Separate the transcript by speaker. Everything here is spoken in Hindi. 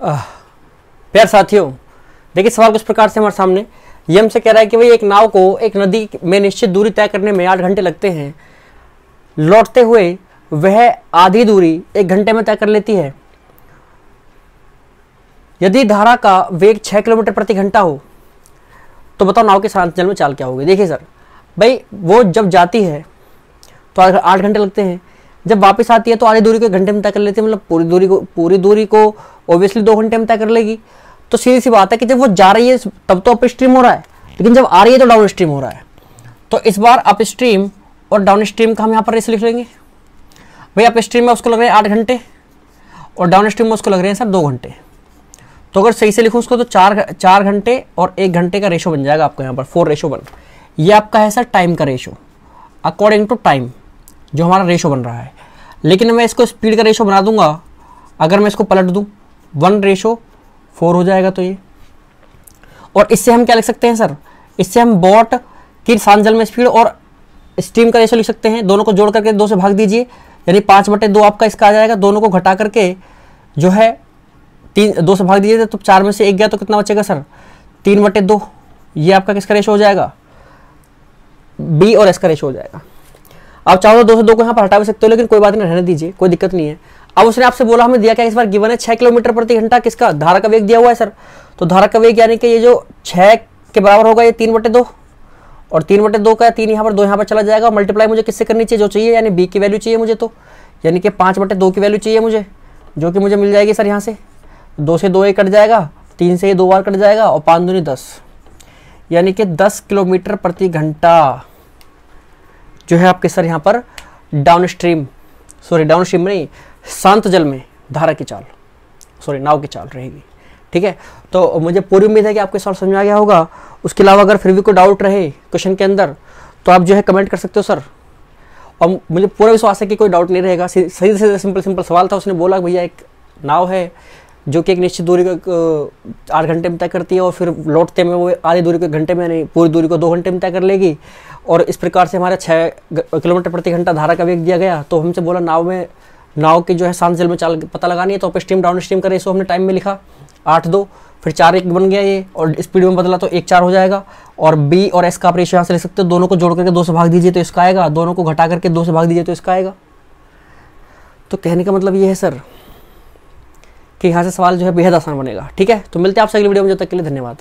Speaker 1: प्यारे साथियों, देखिए सवाल कुछ प्रकार से हमारे सामने ये हमसे कह रहा है कि भाई एक नाव को एक नदी में निश्चित दूरी तय करने में 8 घंटे लगते हैं, लौटते हुए वह आधी दूरी 1 घंटे में तय कर लेती है। यदि धारा का वेग 6 किलोमीटर प्रति घंटा हो तो बताओ नाव के शांत जल में चाल क्या होगी। देखिए सर, भाई वो जब जाती है तो 8 घंटे लगते हैं, जब वापस आती है तो आधी दूरी को 1 घंटे में तय कर लेती है, मतलब पूरी दूरी को ऑब्वियसली 2 घंटे में तय कर लेगी। तो सीधी सी बात है कि जब वो जा रही है तब तो अप स्ट्रीम हो रहा है, लेकिन जब आ रही है तो डाउन स्ट्रीम हो रहा है। तो इस बार अप स्ट्रीम और डाउन स्ट्रीम का हम यहाँ पर रेस लिख लेंगे। भाई अप स्ट्रीम में उसको लग रहे हैं 8 घंटे और डाउन स्ट्रीम में उसको लग रहे हैं सर 2 घंटे। तो अगर सही से लिखूँ उसको तो 4 घंटे और 1 घंटे का रेशो बन जाएगा आपका यहाँ पर 4:1। ये आपका है सर टाइम का रेशो, अकॉर्डिंग टू टाइम जो हमारा रेशो बन रहा है। लेकिन मैं इसको स्पीड का रेशो बना दूंगा, अगर मैं इसको पलट दूं 1:4 हो जाएगा। तो ये, और इससे हम क्या लिख सकते हैं सर, इससे हम बोट की शांत जल में स्पीड और स्टीम का रेशो लिख सकते हैं। दोनों को जोड़ करके 2 से भाग दीजिए, यानी 5/2 आपका इसका आ जाएगा। दोनों को घटा करके जो है 2 से भाग दीजिए तो 4 में से 1 गया तो कितना बचेगा सर, 3/2। ये आपका किसका रेशो हो जाएगा, बी और एस का रेशो हो जाएगा। आप चाहो तो 2 से 2 को यहाँ पर हटा भी सकते हो, लेकिन कोई बात नहीं, रहने दीजिए, कोई दिक्कत नहीं है। अब उसने आपसे बोला हमें दिया क्या, इस बार गिवन है 6 किलोमीटर प्रति घंटा किसका, धारा का वेग दिया हुआ है सर। तो धारा का वेग यानी कि ये जो 6 के बराबर होगा ये 3/2, और 3/2 का 3 यहाँ पर 2 यहाँ पर चला जाएगा। मल्टीप्लाई मुझे किससे करनी चाहिए, जो चाहिए यानी बी की वैल्यू चाहिए मुझे, तो यानी कि 5/2 की वैल्यू चाहिए मुझे, जो कि मुझे मिल जाएगी सर यहाँ से 2 से 2 ये कट जाएगा, 3 से ये 2 बार कट जाएगा, और 5 दूनी 10, यानी कि 10 किलोमीटर प्रति घंटा जो है आपके सर यहाँ पर डाउन स्ट्रीम नहीं, शांत जल में धारा की चाल, नाव की चाल रहेगी। ठीक है, तो मुझे पूरी उम्मीद है कि आपके सवाल समझ में आ गया होगा। उसके अलावा अगर फिर भी कोई डाउट रहे क्वेश्चन के अंदर तो आप जो है कमेंट कर सकते हो सर, और मुझे पूरा विश्वास है कि कोई डाउट नहीं रहेगा। सही से सिंपल सवाल था। उसने बोला भैया एक नाव है जो कि एक निश्चित दूरी को 8 घंटे में तय करती है, और फिर लौटते में वो आधी दूरी को 1 घंटे में, नहीं पूरी दूरी को 2 घंटे में तय कर लेगी, और इस प्रकार से हमारा 6 किलोमीटर प्रति घंटा धारा का वेग दिया गया। तो हमसे बोला नाव की जो है शांत जल में चाल पता लगानी है, तो अप स्ट्रीम डाउन स्ट्रीम का रेशो हमने टाइम में लिखा 8:2, फिर 4:1 बन गया ये, और स्पीड में बदला तो 1:4 हो जाएगा। और बी और एस का आप रेशो यहाँ से लिख सकते हो, दोनों को जोड़ करके 2 से भाग दीजिए तो इसका आएगा, दोनों को घटा करके 2 से भाग दीजिए तो इसका आएगा। तो कहने का मतलब ये है सर कि यहाँ से सवाल जो है बेहद आसान बनेगा। ठीक है, तो मिलते हैं आपसे अगली वीडियो में, जब तक के लिए धन्यवाद।